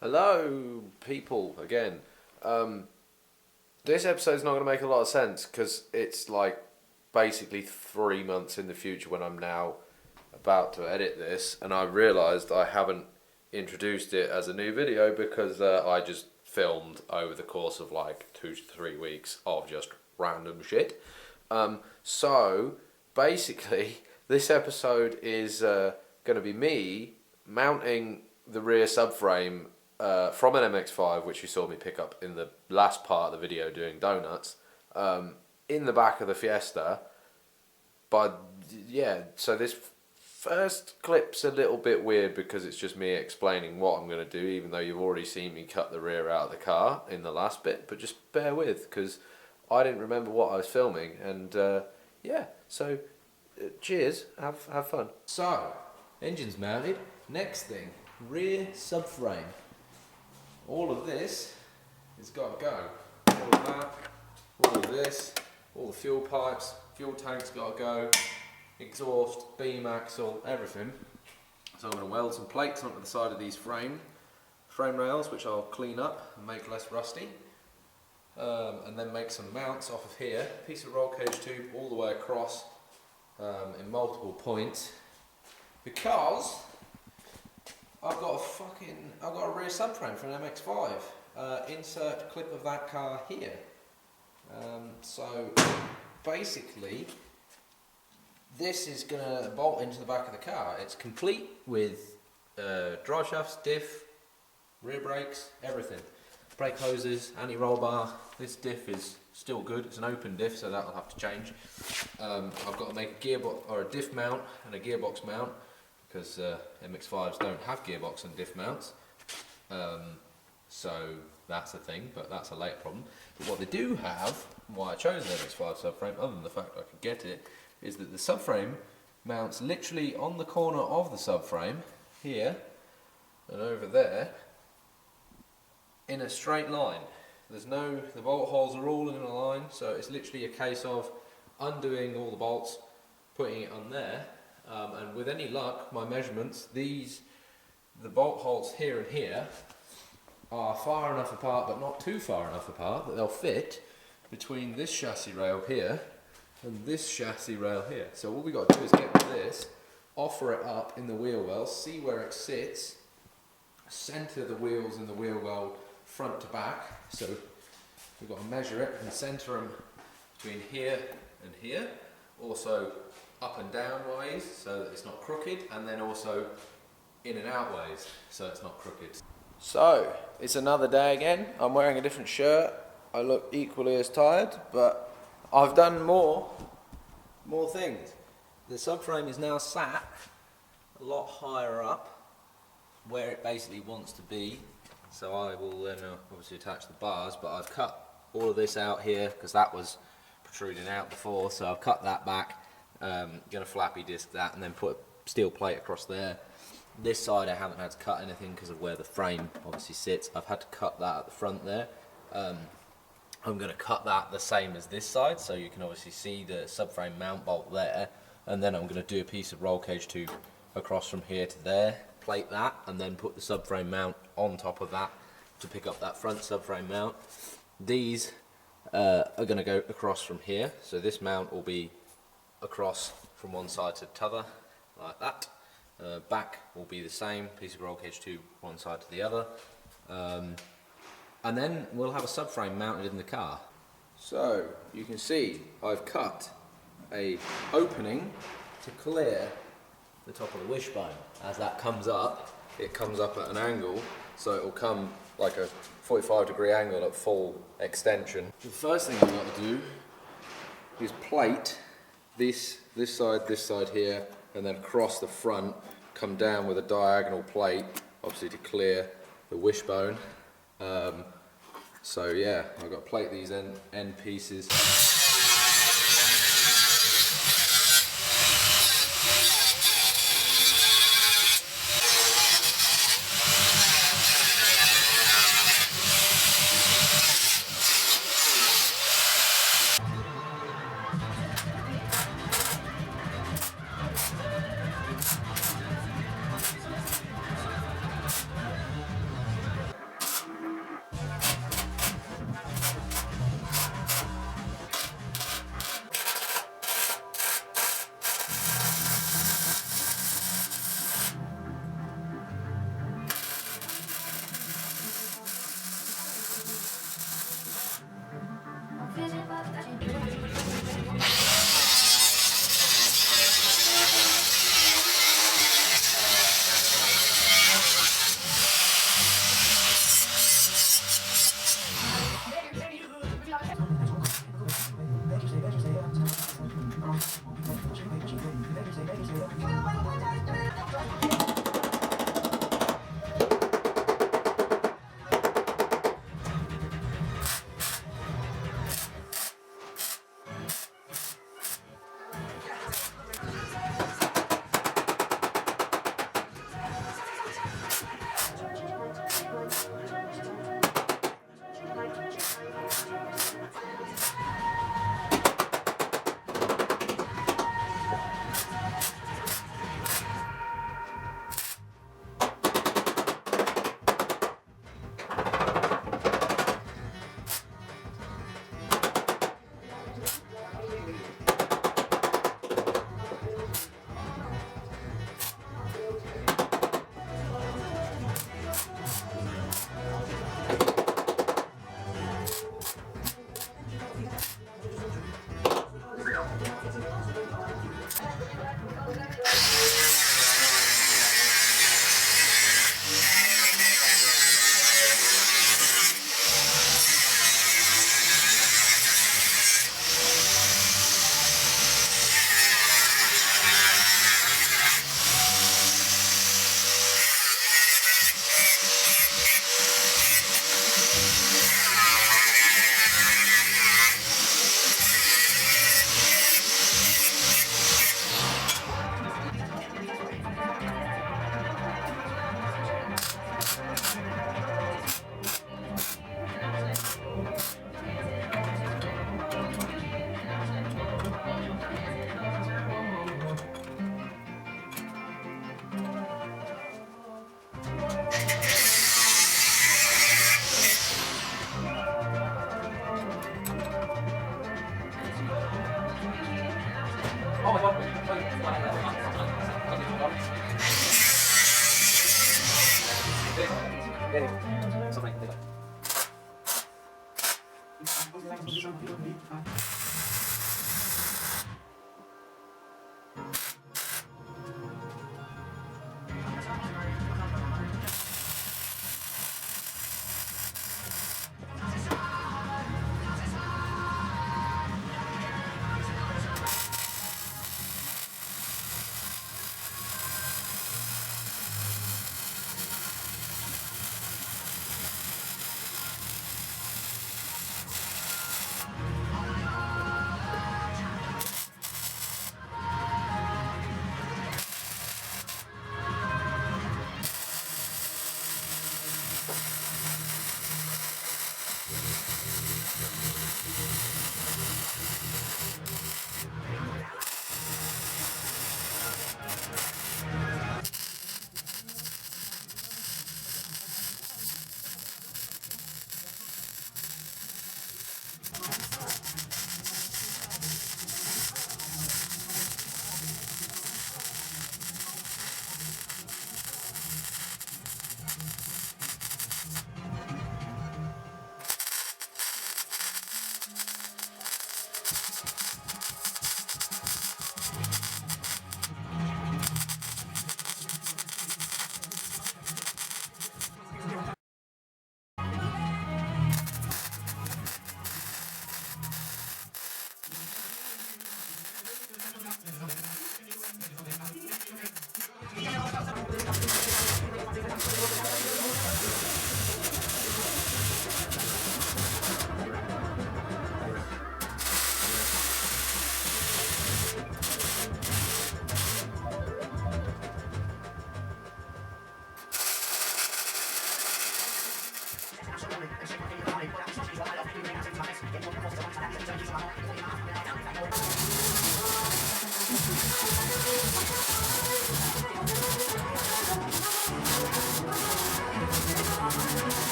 Hello, people, again. This episode's not going to make a lot of sense because it's like basically 3 months in the future when I'm now about to edit this, and I realised I haven't introduced it as a new video because I just filmed over the course of like 2 to 3 weeks of just random shit. So basically, this episode is going to be me mounting the rear subframe from an MX-5, which you saw me pick up in the last part of the video doing donuts, in the back of the Fiesta. But yeah, so this first clip's a little bit weird because it's just me explaining what I'm going to do, even though you've already seen me cut the rear out of the car in the last bit. But just bear with, because I didn't remember what I was filming, and yeah, so cheers, have fun. So, engine's mounted. Next thing, rear subframe. All of this has got to go. All of that, all of this, all the fuel pipes, fuel tank's got to go, exhaust, beam axle, everything. So I'm going to weld some plates onto the side of these frame rails, which I'll clean up and make less rusty. And then make some mounts off of here. Piece of roll cage tube all the way across in multiple points, because I've got a rear subframe for an MX-5. Insert clip of that car here. So basically, this is going to bolt into the back of the car. It's complete with drive shafts, diff, rear brakes, everything. Brake hoses, anti-roll bar. This diff is still good. It's an open diff, so that'll have to change. I've got to make a gearbox or a diff mount and a gearbox mount, because MX-5s don't have gearbox and diff mounts. So that's a thing, but that's a later problem. But what they do have, why I chose an MX-5 subframe, other than the fact I could get it, is that the subframe mounts literally on the corner of the subframe, here and over there, in a straight line. The bolt holes are all in a line, so it's literally a case of undoing all the bolts, putting it on there, and with any luck, my measurements, the bolt holes here and here are far enough apart, but not too far enough apart, that they'll fit between this chassis rail here and this chassis rail here. So all we got to do is get with this, offer it up in the wheel well, see where it sits, centre the wheels in the wheel well front to back. So we've got to measure it and centre them between here and here, also up and down ways so that it's not crooked, and then also in and out ways so it's not crooked. So it's another day again. I'm wearing a different shirt. I look equally as tired, but I've done more things. The subframe is now sat a lot higher up where it basically wants to be. So I will then obviously attach the bars, but I've cut all of this out here because that was protruding out before, so I've cut that back. Going to flappy disc that and then put a steel plate across there. This side I haven't had to cut anything because of where the frame obviously sits. I've had to cut that at the front there. I'm going to cut that the same as this side, so you can obviously see the subframe mount bolt there, and then I'm going to do a piece of roll cage tube across from here to there, plate that, and then put the subframe mount on top of that to pick up that front subframe mount. These are going to go across from here, so this mount will be across from one side to the other, like that. Back will be the same, piece of roll cage tube one side to the other. And then we'll have a subframe mounted in the car. So you can see I've cut a opening to clear the top of the wishbone. As that comes up, it comes up at an angle, so it will come like a 45-degree angle at full extension. The first thing I've got to do is plate this side here, and then across the front, come down with a diagonal plate, obviously to clear the wishbone. So yeah, I've got to plate these end pieces.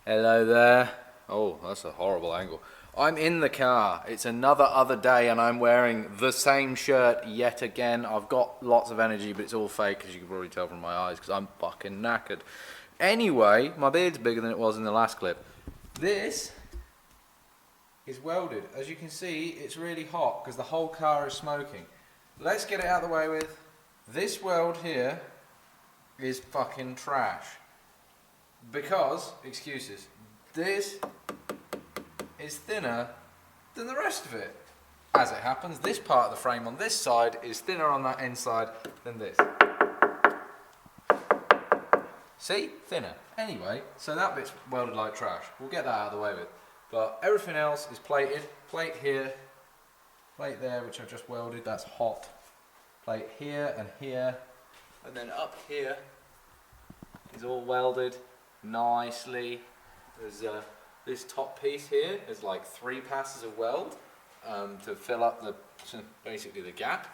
Hello there. Oh, that's a horrible angle. I'm in the car. It's another other day and I'm wearing the same shirt yet again. I've got lots of energy, but it's all fake, as you can probably tell from my eyes, because I'm fucking knackered. Anyway, my beard's bigger than it was in the last clip. This is welded. As you can see, it's really hot because the whole car is smoking. Let's get it out of the way with. This weld here is fucking trash. Because, excuses, this is thinner than the rest of it. As it happens, this part of the frame on this side is thinner on that inside than this. See? Thinner. Anyway, so that bit's welded like trash. We'll get that out of the way with. But everything else is plated. Plate here, plate there, which I've just welded, that's hot. Plate here, and then up here is all welded nicely. There's this top piece here is like 3 passes of weld to fill up basically the gap,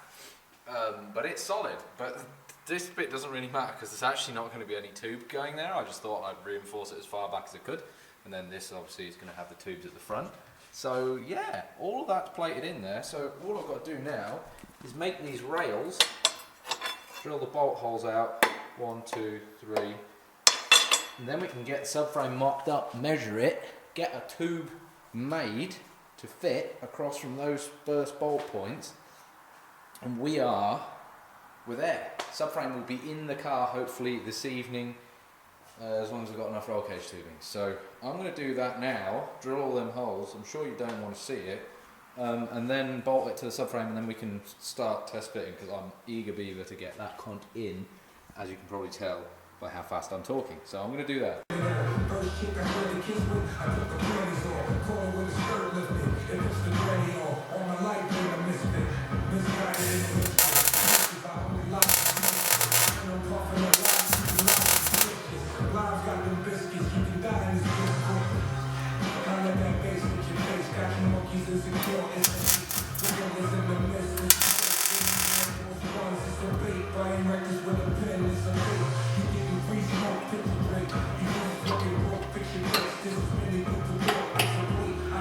but it's solid. But this bit doesn't really matter because there's actually not going to be any tube going there. I just thought I'd reinforce it as far back as I could, and then this obviously is going to have the tubes at the front. So yeah, all of that's plated in there. So all I've got to do now is make these rails, drill the bolt holes out, 1, 2, 3. And then we can get the subframe mocked up, measure it, get a tube made to fit across from those first bolt points, and we're there. Subframe will be in the car hopefully this evening, as long as I've got enough roll cage tubing. So I'm going to do that now, drill all them holes, I'm sure you don't want to see it, and then bolt it to the subframe, and then we can start test fitting, because I'm eager beaver to get that cont in, as you can probably tell by how fast I'm talking. So I'm going to do that. I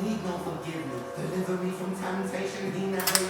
need no forgiveness. Deliver me from temptation. He never.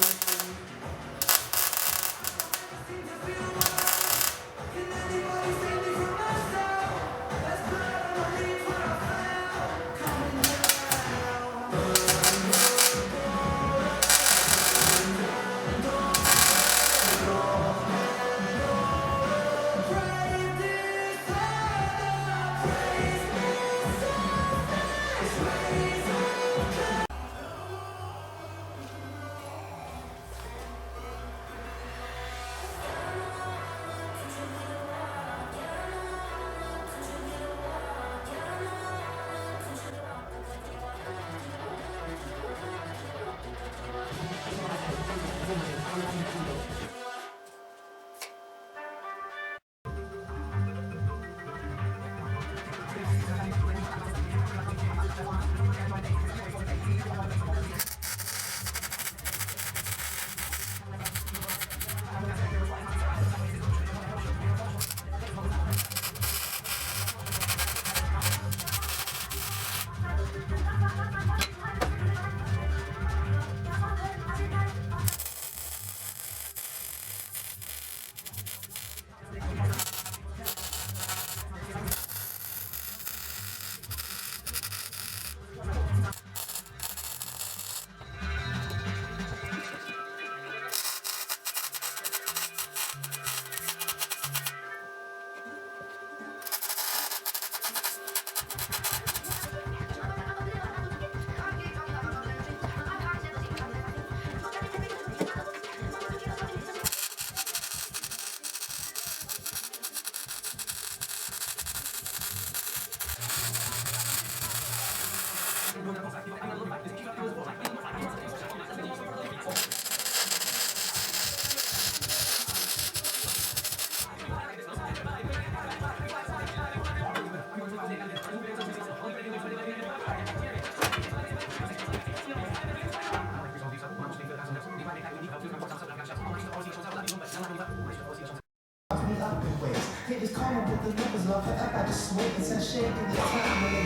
It is common with the numbers of I just wait and shake in the time when the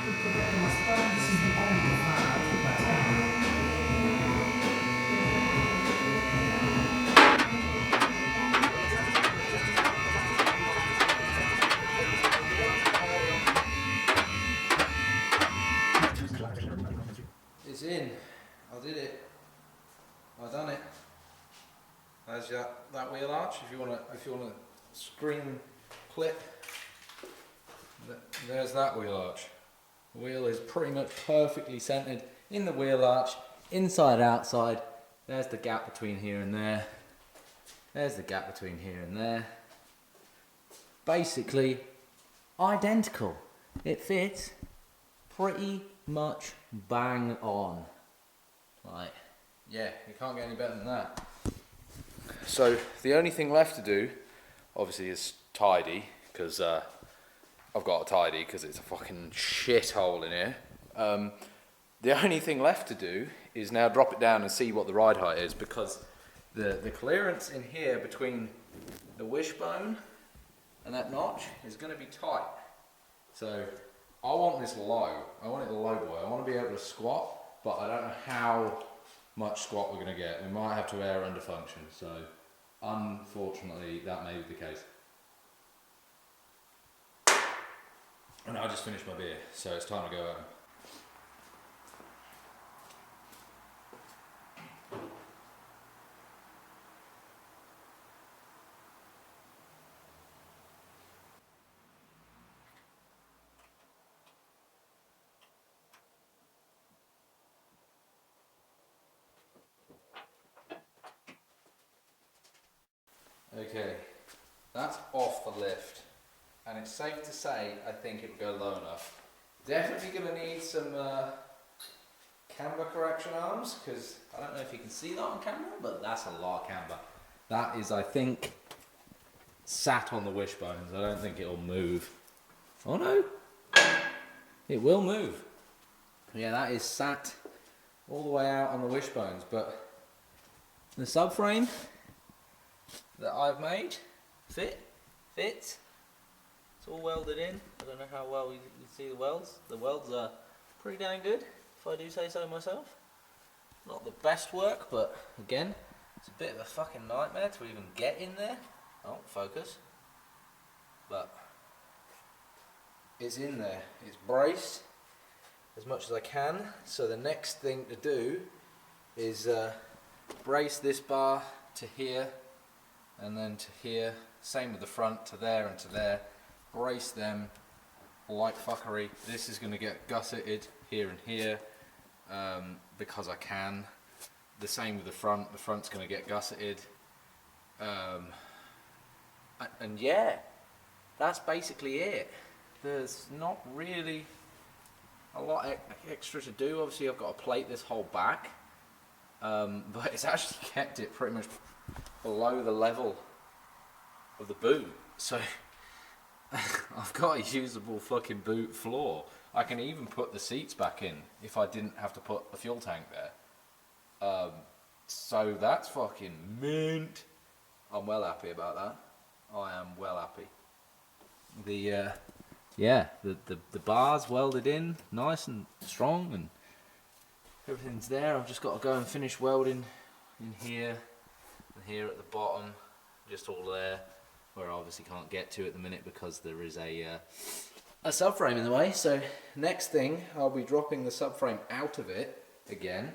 people correct my spine. This is the only time I take my time. It's in. I did it. I done it. There's that wheel arch. If you wanna screen clip, there's that wheel arch. The wheel is pretty much perfectly centered in the wheel arch, inside outside. There's the gap between here and there. There's the gap between here and there. Basically identical. It fits pretty much bang on. Like, yeah, you can't get any better than that. So the only thing left to do, obviously, is tidy, because I've got to tidy because it's a fucking shithole in here. The only thing left to do is now drop it down and see what the ride height is, because the clearance in here between the wishbone and that notch is going to be tight. So I want this low. I want it low boy. I want to be able to squat, but I don't know how much squat we're going to get. We might have to air under function, so unfortunately that may be the case. And I just finished my beer, so it's time to go home. Okay, that's off the lift, and it's safe to say I think it would go low enough. Definitely going to need some camber correction arms, because I don't know if you can see that on camera, but that's a lot of camber. That is, I think, sat on the wishbones. I don't think it'll move. Oh no, it will move. Yeah, that is sat all the way out on the wishbones, but the subframe that I've made fits. It's all welded in. I don't know how well you see the welds. The welds are pretty dang good, if I do say so myself. Not the best work, but again, it's a bit of a fucking nightmare to even get in there. Oh, focus. But it's in there. It's braced as much as I can. So the next thing to do is brace this bar to here and then to here. Same with the front, to there and to there. Brace them like fuckery. This is going to get gusseted here and here because I can. The same with the front. The front's going to get gusseted. And yeah, that's basically it. There's not really a lot extra to do. Obviously I've got to plate this whole back, but it's actually kept it pretty much below the level of the boot, so I've got a usable fucking boot floor. I can even put the seats back in if I didn't have to put a fuel tank there. So that's fucking mint. I'm well happy about that. I am well happy. The bar's welded in nice and strong and everything's there. I've just got to go and finish welding in here and here at the bottom, just all there, where I obviously can't get to at the minute because there is a subframe in the way. So next thing, I'll be dropping the subframe out of it again,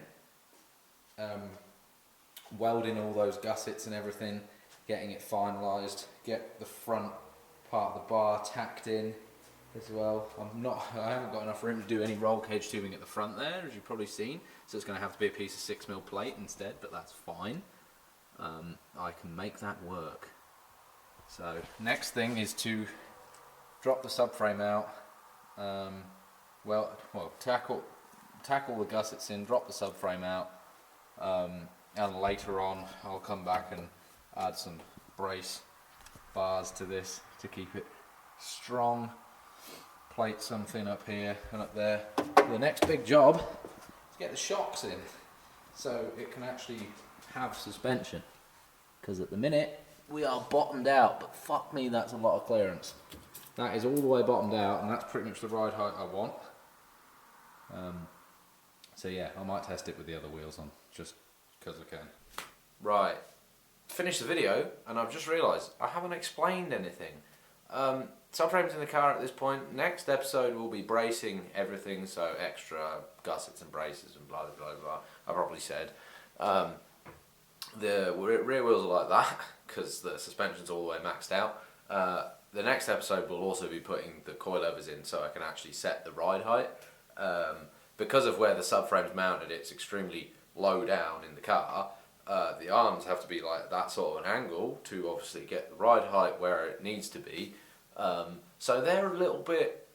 welding all those gussets and everything, getting it finalised, get the front part of the bar tacked in as well. I haven't got enough room to do any roll cage tubing at the front there, as you've probably seen, so it's going to have to be a piece of 6mm plate instead, but that's fine. I can make that work. So next thing is to drop the subframe out, tackle the gussets in, drop the subframe out, and later on I'll come back and add some brace bars to this to keep it strong, plate something up here and up there. The next big job is get the shocks in so it can actually have suspension, because at the minute we are bottomed out, but fuck me, that's a lot of clearance. That is all the way bottomed out, and that's pretty much the ride height I want. So yeah, I might test it with the other wheels on, just because I can. Right, finished the video, and I've just realised I haven't explained anything. Subframe's in the car at this point. Next episode will be bracing everything, so extra gussets and braces and blah blah blah blah. I probably said. The rear wheels are like that because the suspension's all the way maxed out. The next episode will also be putting the coilovers in so I can actually set the ride height. Because of where the subframe's mounted, it's extremely low down in the car. The arms have to be like that sort of an angle to obviously get the ride height where it needs to be. So they're a little bit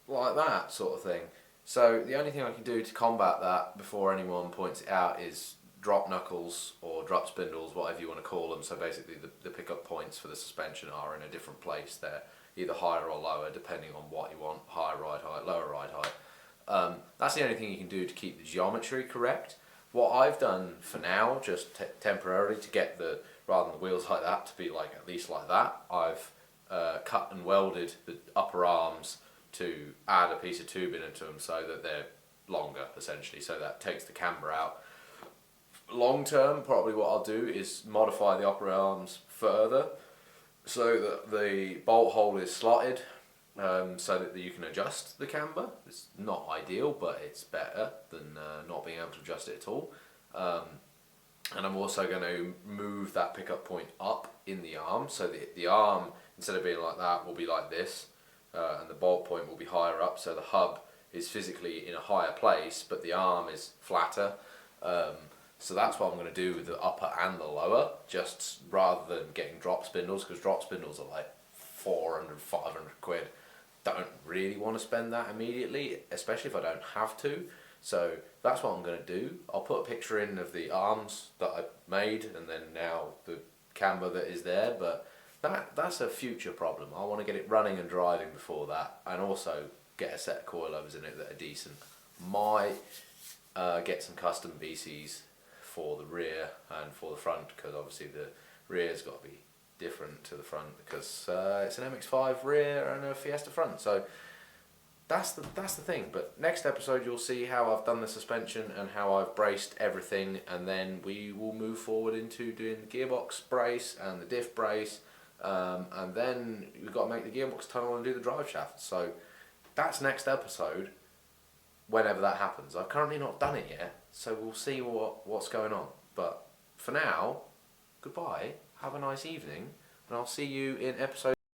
like that sort of thing. So the only thing I can do to combat that before anyone points it out is drop knuckles or drop spindles, whatever you want to call them. So basically the pickup points for the suspension are in a different place. They're either higher or lower depending on what you want, higher ride height, lower ride height. That's the only thing you can do to keep the geometry correct. What I've done for now, just temporarily to get the, rather than the wheels like that, to be like at least like that, I've cut and welded the upper arms to add a piece of tubing into them so that they're longer essentially, so that takes the camber out. long term, probably what I'll do is modify the upper arms further so that the bolt hole is slotted, so that you can adjust the camber. It's not ideal, but it's better than not being able to adjust it at all. And I'm also going to move that pickup point up in the arm, so the arm, instead of being like that, will be like this, and the bolt point will be higher up, so the hub is physically in a higher place, but the arm is flatter. So that's what I'm going to do with the upper and the lower, just rather than getting drop spindles, because drop spindles are like 400, 500 quid. Don't really want to spend that immediately, especially if I don't have to. So that's what I'm going to do. I'll put a picture in of the arms that I made, and then now the camber that is there, but that's a future problem. I want to get it running and driving before that, and also get a set of coilovers in it that are decent. Might get some custom VCs for the rear and for the front, because obviously the rear's got to be different to the front, because it's an MX-5 rear and a Fiesta front. So that's the thing. But next episode you'll see how I've done the suspension and how I've braced everything, and then we will move forward into doing the gearbox brace and the diff brace, and then we've got to make the gearbox tunnel and do the drive shaft. So that's next episode, whenever that happens. I've currently not done it yet, so we'll see what's going on. But for now, goodbye, have a nice evening, and I'll see you in episode